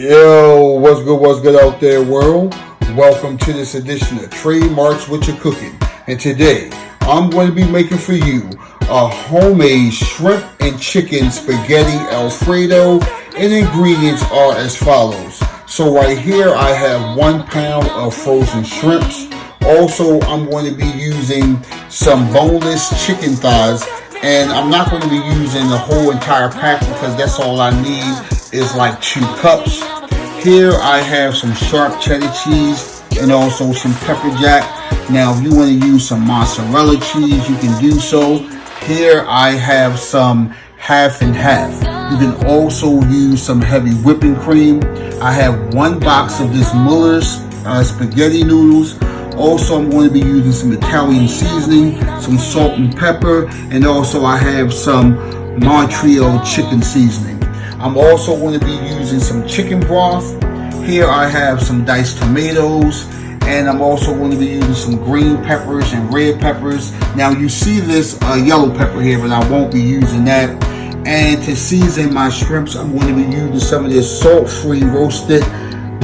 Yo, what's good out there, world? Welcome to this edition of tradeMarc's with your cooking. And today, I'm going to be making for you a homemade shrimp and chicken spaghetti Alfredo, and ingredients are as follows. So right here, I have 1 pound of frozen shrimps. Also, I'm going to be using some boneless chicken thighs, and I'm not going to be using the whole entire pack because that's all I need is like 2 cups. Here I have some sharp cheddar cheese and also some pepper jack. Now if you want to use some mozzarella cheese, you can do so. Here I have some half and half. You can also use some heavy whipping cream. I have 1 box of this Muller's spaghetti noodles. Also, I'm going to be using some Italian seasoning, some salt and pepper, and also I have some Montreal chicken seasoning. I'm also going to be using some chicken broth. Here I have some diced tomatoes, and I'm also going to be using some green peppers and red peppers. Now you see this yellow pepper here, but I won't be using that. And to season my shrimps, I'm going to be using some of this salt-free roasted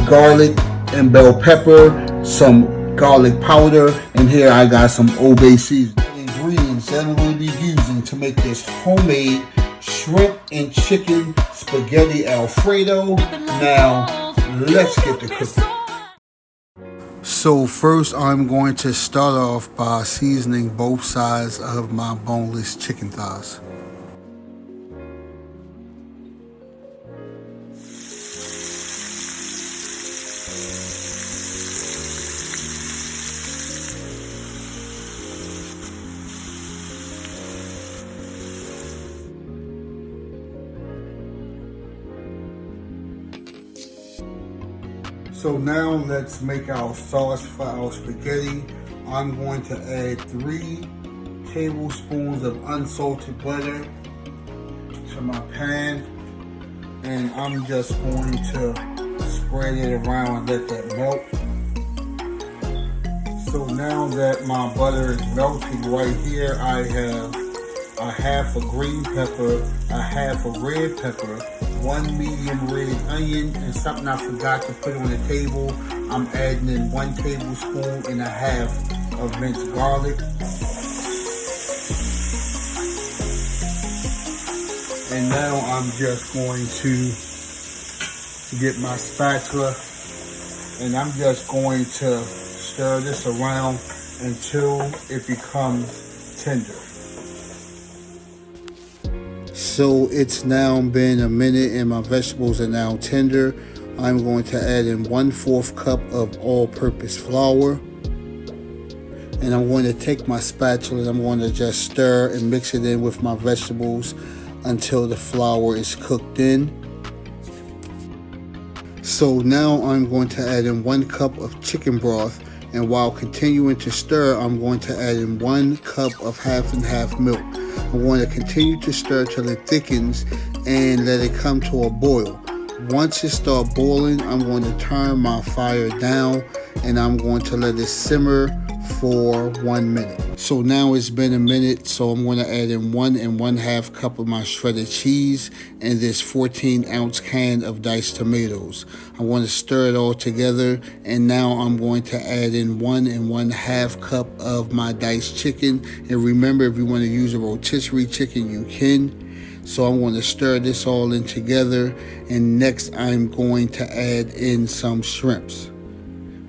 garlic and bell pepper, some garlic powder, and here I got some Old Bay seasoning. The ingredients that I'm going to be using to make this homemade shrimp and chicken spaghetti Alfredo. Now, let's get to cooking. So first, I'm going to start off by seasoning both sides of my boneless chicken thighs. So now let's make our sauce for our spaghetti. I'm going to add 3 tablespoons of unsalted butter to my pan, and I'm just going to spread it around and let that melt. So now that my butter is melting, right here I have a half a green pepper, a half a red pepper, 1 medium red onion, and something I forgot to put on the table, I'm adding in 1 tablespoon and a half of minced garlic. And now I'm just going to get my spatula, and I'm just going to stir this around until it becomes tender. So it's now been a minute and my vegetables are now tender. I'm going to add in 1/4 cup of all-purpose flour. And I'm going to take my spatula and I'm going to just stir and mix it in with my vegetables until the flour is cooked in. So now I'm going to add in 1 cup of chicken broth, and while continuing to stir, I'm going to add in 1 cup of half and half milk. I'm going to continue to stir till it thickens and let it come to a boil. Once it starts boiling, I'm going to turn my fire down and I'm going to let it simmer for 1 minute. So now it's been a minute, so I'm going to add in 1 1/2 cup of my shredded cheese and this 14-ounce can of diced tomatoes. I want to stir it all together, and now I'm going to add in 1 1/2 cup of my diced chicken. And remember, if you want to use a rotisserie chicken, you can. So I'm going to stir this all in together, and next I'm going to add in some shrimps.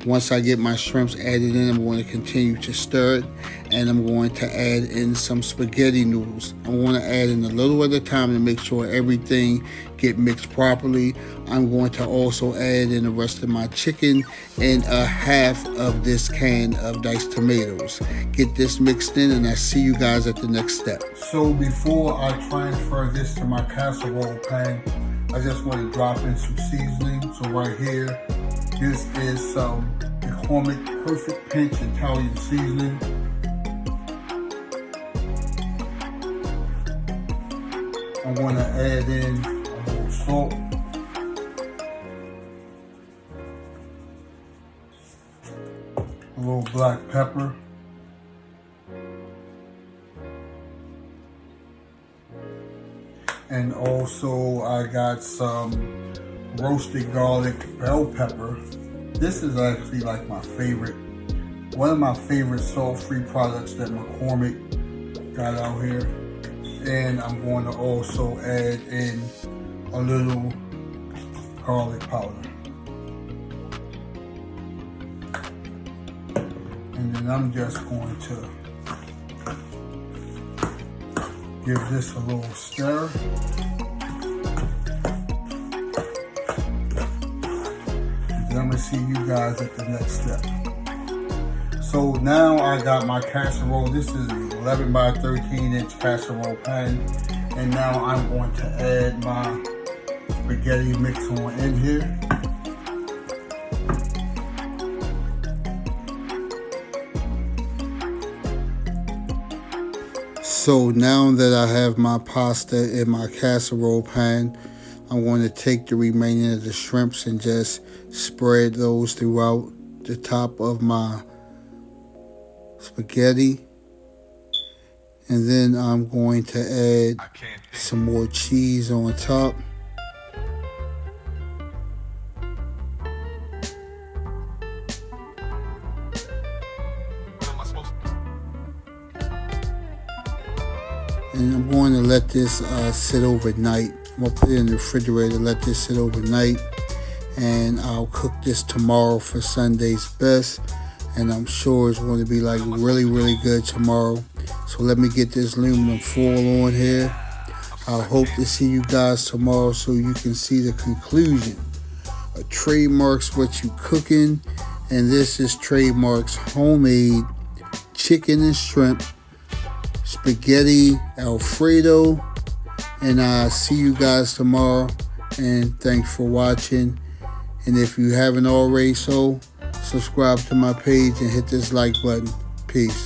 Once I get my shrimps added in, I'm going to continue to stir it, and I'm going to add in some spaghetti noodles. I want to add in a little at a time to make sure everything get mixed properly. I'm going to also add in the rest of my chicken and a half of this can of diced tomatoes. Get this mixed in, and I'll see you guys at the next step. So before I transfer this to my casserole pan, I just want to drop in some seasoning. So right here, this is some McCormick Perfect Pinch Italian seasoning. I'm going to add in a little salt, a little black pepper, and also I got some roasted garlic bell pepper. This is actually like my favorite, one of my favorite salt-free products that McCormick got out here. And I'm going to also add in a little garlic powder. And then I'm just going to give this a little stir. And then I'm gonna see you guys at the next step. So now I got my casserole. This is an 11 by 13 inch casserole pan. And now I'm going to add my spaghetti mix on in here. So now that I have my pasta in my casserole pan, I'm going to take the remaining of the shrimps and just spread those throughout the top of my spaghetti. And then I'm going to add some more cheese on top. And I'm going to let this sit overnight. I'm going to put it in the refrigerator, let this sit overnight. And I'll cook this tomorrow for Sunday's best. And I'm sure it's going to be like really, really good tomorrow. So let me get this aluminum foil on here. I hope to see you guys tomorrow so you can see the conclusion of tradeMarc's What You Cooking. And this is tradeMarc's homemade chicken and shrimp spaghetti Alfredo. And I'll see you guys tomorrow. And thanks for watching. And if you haven't already so, subscribe to my page and hit this like button. Peace.